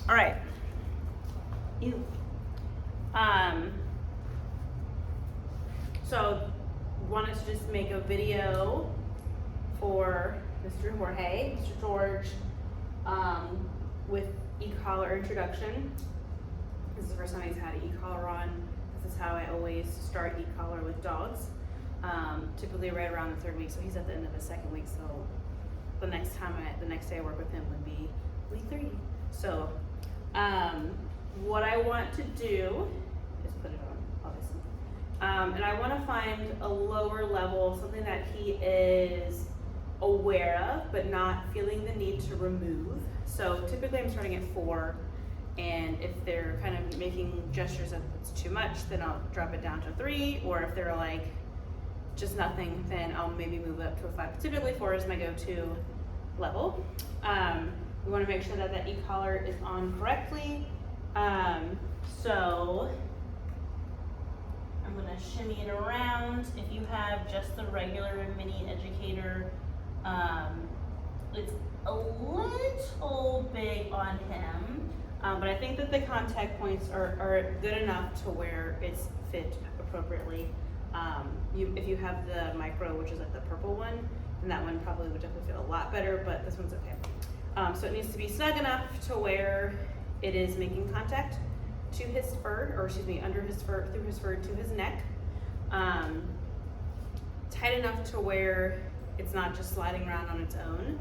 All right. Ew. So wanted to just make a video for Mr. Jorge, Mr. George, with e-collar introduction. This is the first time he's had an e-collar on. This is how I always start e-collar with dogs. Typically right around the third week, so he's at the end of the second week. So the next day I work with him would be week 3. So what I want to do is put it on, obviously. And I want to find a lower level, something that he is aware of, but not feeling the need to remove. So typically I'm starting at 4, and if they're kind of making gestures that it's too much, then I'll drop it down to 3, or if they're like just nothing, then I'll maybe move it up to a 5. But typically 4 is my go-to level. We want to make sure that that e-collar is on correctly. So I'm going to shimmy it around. If you have just the regular mini educator, it's a little big on him, but I think that the contact points are good enough to where it's fit appropriately. If you have the micro, which is like the purple one, then that one probably would definitely feel a lot better, but this one's okay. So it needs to be snug enough to where it is making contact to his fur, or excuse me, under his fur, through his fur to his neck. Tight enough to where it's not just sliding around on its own,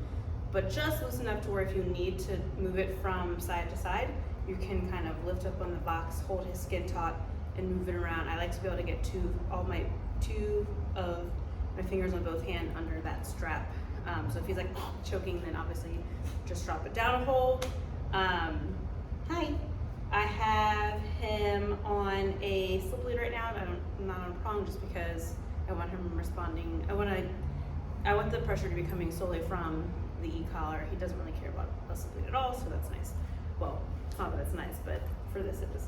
but just loose enough to where if you need to move it from side to side, you can kind of lift up on the box, hold his skin taut, and move it around. I like to be able to get two of my fingers on both hands under that strap. So if he's like choking, then obviously just drop it down a hole. Hi. I have him on a slip lead right now. I'm not on a prong just because I want him responding. I want the pressure to be coming solely from the e-collar. He doesn't really care about a slip lead at all, so that's nice. Well, not that it's nice, but for this it is.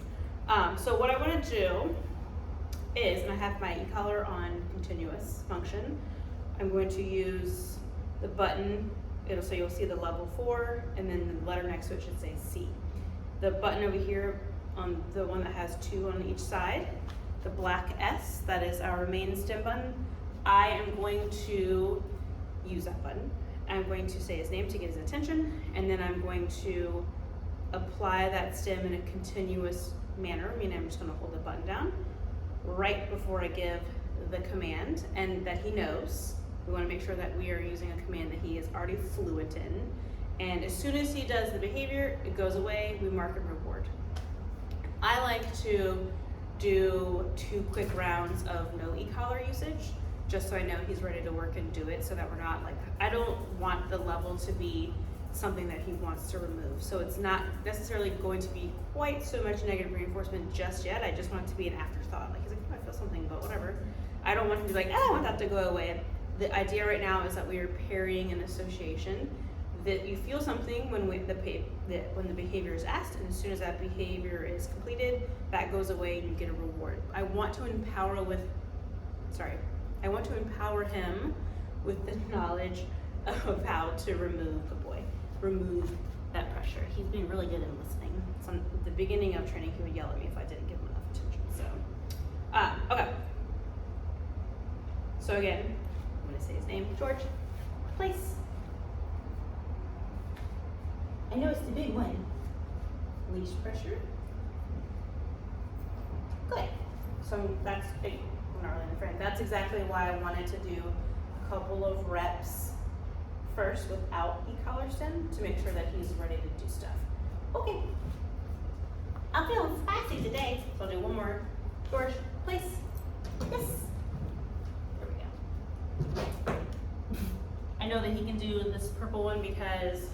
So what I want to do is, and I have my e-collar on continuous function, I'm going to use the button. So you'll see the level 4, and then the letter next to it should say C. The button over here on the one that has 2 on each side, the black S, that is our main stem button. I am going to use that button. I'm going to say his name to get his attention, and then I'm going to apply that stem in a continuous manner, meaning I'm just going to hold the button down right before I give the command, and that he knows. We want to make sure that we are using a command that he is already fluent in. And as soon as he does the behavior, it goes away, we mark and reward. I like to do 2 quick rounds of no e-collar usage, just so I know he's ready to work and do it, so that we're not like, I don't want the level to be something that he wants to remove. So it's not necessarily going to be quite so much negative reinforcement just yet. I just want it to be an afterthought. Like, he's like, oh, I feel something, but whatever. I don't want him to be like, I want that to go away. The idea right now is that we are parrying an association, that you feel something when the behavior is asked, and as soon as that behavior is completed, that goes away and you get a reward. I want to empower him with the knowledge of how to remove that pressure. He's been really good at listening. So at the beginning of training, he would yell at me if I didn't give him enough attention. So, okay. So again, I'm gonna say his name, George, place. I know it's the big one. Leash pressure. Good. So that's big. That's exactly why I wanted to do a couple of reps first without e-collar stem to make sure that he's ready to do stuff. Okay. I'm feeling spicy today, so I'll do one more. George, place. Yes. There we go. I know that he can do this purple one because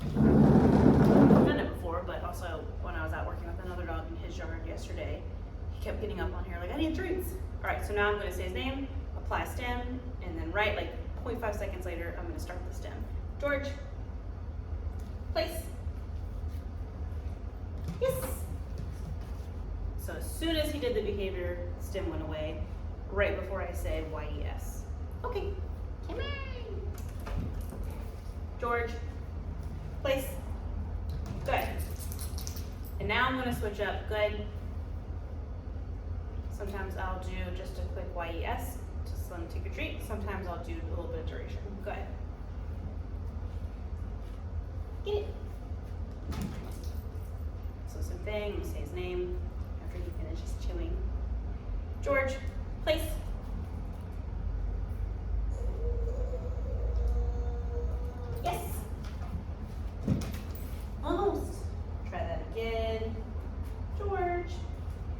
I've done it before, but also when I was out working with another dog in his yard yesterday, he kept getting up on here like, I need treats. All right, so now I'm going to say his name, apply stem, and then right like 0.5 seconds later, I'm going to start the stem. George, place. Yes. So as soon as he did the behavior, stem went away right before I say YES. Okay, come on. George, place. Good. And now I'm gonna switch up, good. Sometimes I'll do just a quick YES, just let them take a treat. Sometimes I'll do a little bit of duration, good. Get it. So same thing, say his name after he finishes chewing. George, place. Yes. Almost. Try that again. George,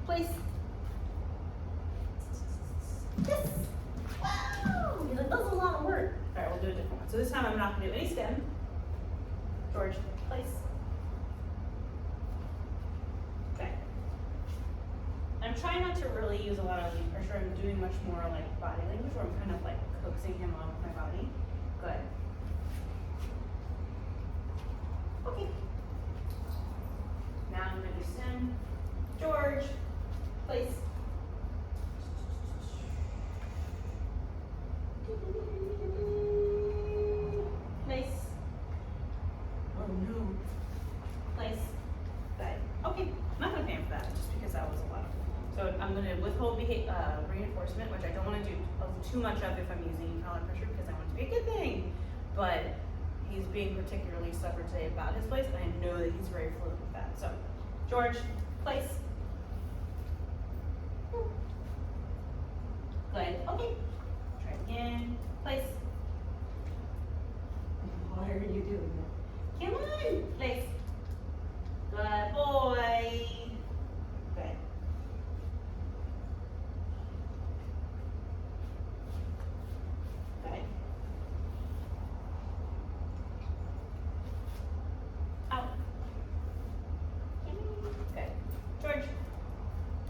place. Yes. Wow. You're like, that was a lot of work. All right, we'll do a different one. So this time I'm not gonna do any stem. George, place. Okay. I'm trying not to really use a lot of leg pressure. I'm doing much more like body language where I'm kind of like coaxing him on with my body. Good. Okay. Now I'm gonna do stem. George, place. Place. Oh no. Place. Good. Okay. I'm not gonna pay him for that just because that was a lot. So I'm gonna withhold reinforcement, which I don't want to do too much of if I'm using ecollar pressure because I want it to be a good thing. But he's being particularly stubborn today about his place, and I know that he's very fluid with that. So, George, place. Good. Okay. Try again. Place. Why are you doing that? Come on. Place. Good boy. Good. Good. Out. Good. George,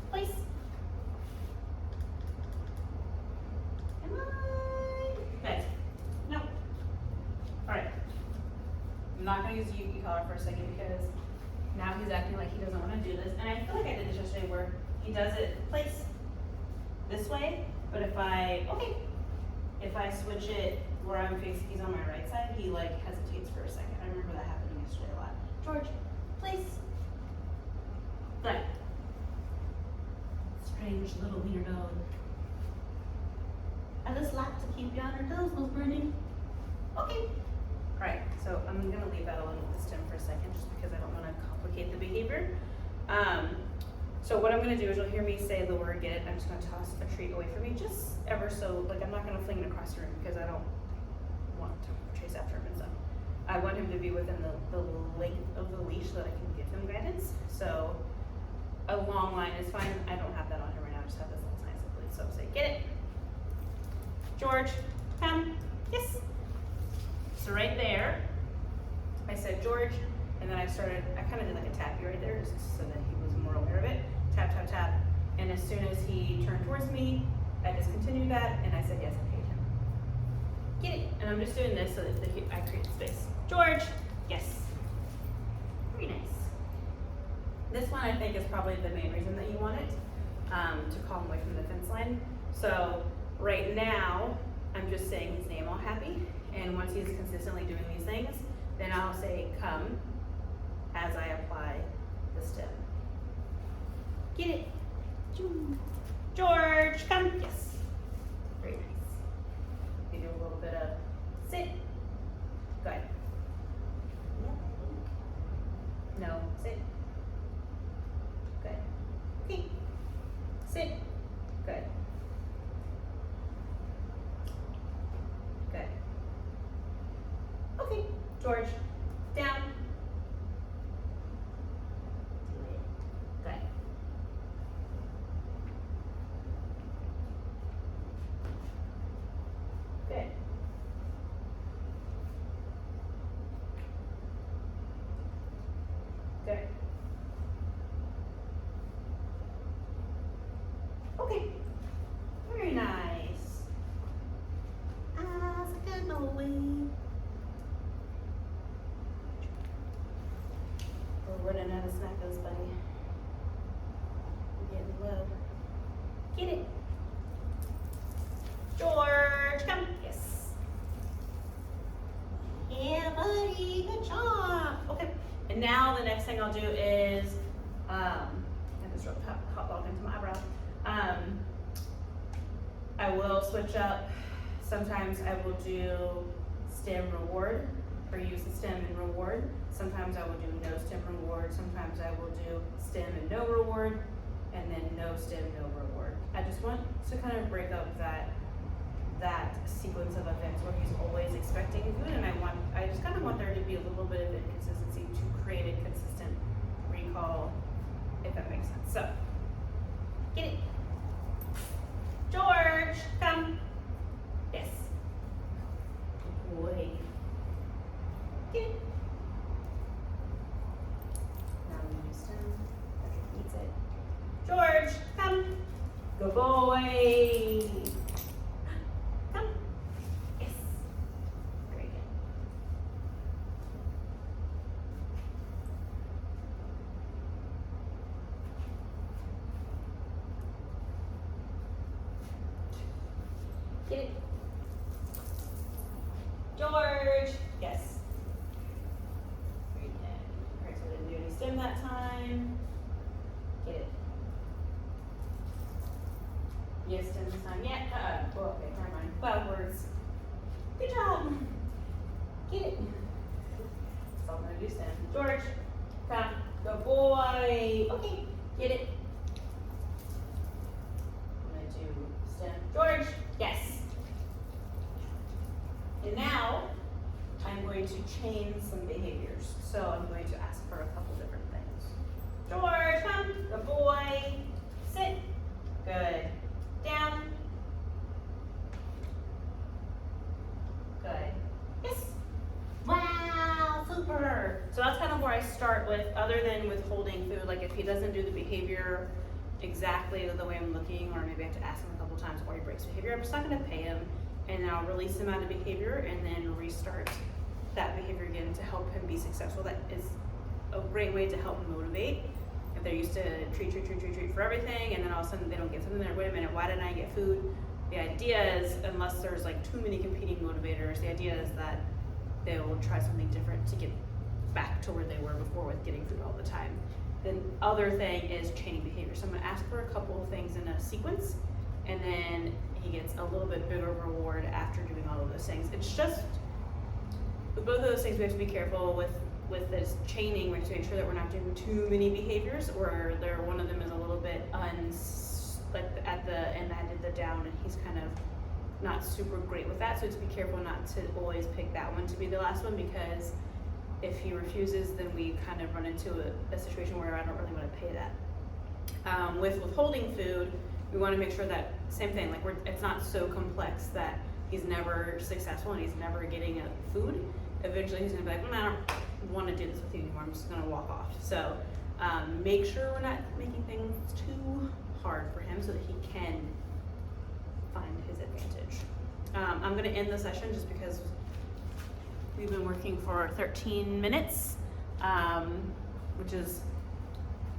place. Come on. Good. No. All right. I'm not going to use the Yuki collar for a second because now he's acting like he doesn't want to do this. And I feel like I did this yesterday where he does it place this way, but if I switch it where I'm facing, he's on my right side, he like hesitates for a second. I remember that happening yesterday a lot. George, place. Good. Strange little wiener dog. I just like to keep you on her toes, Miss Brittany. Okay. Alright, so I'm gonna leave that alone with the stem for a second just because I don't want to complicate the behavior. So what I'm gonna do is you'll hear me say the word get it. I'm just gonna toss a treat away from me just ever so, like I'm not gonna fling it across the room because I don't want to chase after him and stuff. I want him to be within the length of the leash so that I can give him guidance. So a long line is fine. I don't have that on him right now. I just have this nice and loose. So say get it. George, come. Yes. So right there, I said George, and then I kind of did like a tappy right there just so that he was more aware of it. Tap, tap, tap. And as soon as he turned towards me, I discontinued that, and I said yes, I paid him. Get it. And I'm just doing this so that I create space. George, yes. Very nice. This one I think is probably the main reason that you want it, to call him away from the fence line. So right now, I'm just saying his name all happy. And once he's consistently doing these things, then I'll say come as I apply the stem. Get it. George, come. Yes. Very nice. You do a little bit of sit. Good. No, sit. Good. Okay. Sit. Good. Good. Okay, George, down. Do it. Good. Good. Good. Okay. Very nice. That's a good boy. We're running out of snackos, buddy. We're getting low. Get it. George, come. Yes. Yeah, buddy. Good job. Okay. And now the next thing I'll do is I just rubbed hot dog into my eyebrow. I will switch up. Sometimes I will do stem reward or use the stem and reward. Sometimes I will do no stem reward. Sometimes I will do stem and no reward, and then no stem, no reward. I just want to kind of break up that sequence of events where he's always expecting food, and I just kind of want there to be a little bit of inconsistency to create a consistent recall, if that makes sense. So, get it. George, come. Yes. Boy. Get it. Now we use stem. Patrick eats it. George, come. Good boy. Come. Yes. Very good. Get it. George. Yes. Very good. Alright, so we didn't do any stem that time. Get it. Yes, stem this time. Yeah. Well, okay, never mind. Bad words. Good job. Get it. So I'm gonna do stem. George, come. Good boy. Okay. Get it. I'm gonna do stem. George. Yes. And now I'm going to change some behaviors. So I'm going to ask for a couple different things. George, come. Good boy. Sit. Good. Down. Good. Yes. Wow, super. So that's kind of where I start with, other than withholding food. Like if he doesn't do the behavior exactly the way I'm looking, or maybe I have to ask him a couple times or he breaks behavior, I'm just not gonna pay him, and I'll release him out of behavior and then restart that behavior again to help him be successful. That is a great way to help motivate. If they're used to treat for everything, and then all of a sudden they don't get something, they're, wait a minute, why didn't I get food? The idea is, unless there's like too many competing motivators, the idea is that they will try something different to get back to where they were before with getting food all the time. The other thing is chaining behavior. So I'm gonna ask for a couple of things in a sequence, and then he gets a little bit bigger reward after doing all of those things. It's just, with both of those things we have to be careful with this chaining. We have to make sure that we're not doing too many behaviors where one of them is a little bit like at the end I did the down, and he's kind of not super great with that. So to be careful not to always pick that one to be the last one, because if he refuses, then we kind of run into a situation where I don't really want to pay that. With withholding food, we want to make sure that, same thing, like it's not so complex that he's never successful and he's never getting food. Eventually he's gonna be like, I don't want to do this with you anymore, I'm just gonna walk off. So make sure we're not making things too hard for him so that he can find his advantage. I'm gonna end the session just because we've been working for 13 minutes, which is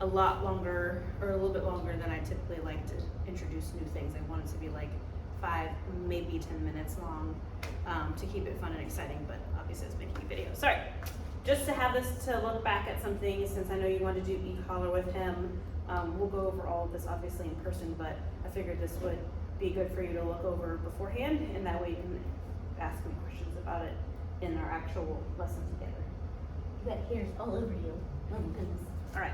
a lot longer, or a little bit longer than I typically like to introduce new things. I want it to be like 5, maybe 10 minutes long, to keep it fun and exciting, but obviously it's making a video. Sorry. Just to have this to look back at something, since I know you want to do e-collar with him. We'll go over all of this obviously in person, but I figured this would be good for you to look over beforehand, and that way you can ask me questions about it in our actual lesson together. You got hairs all over you. Oh my goodness. All right.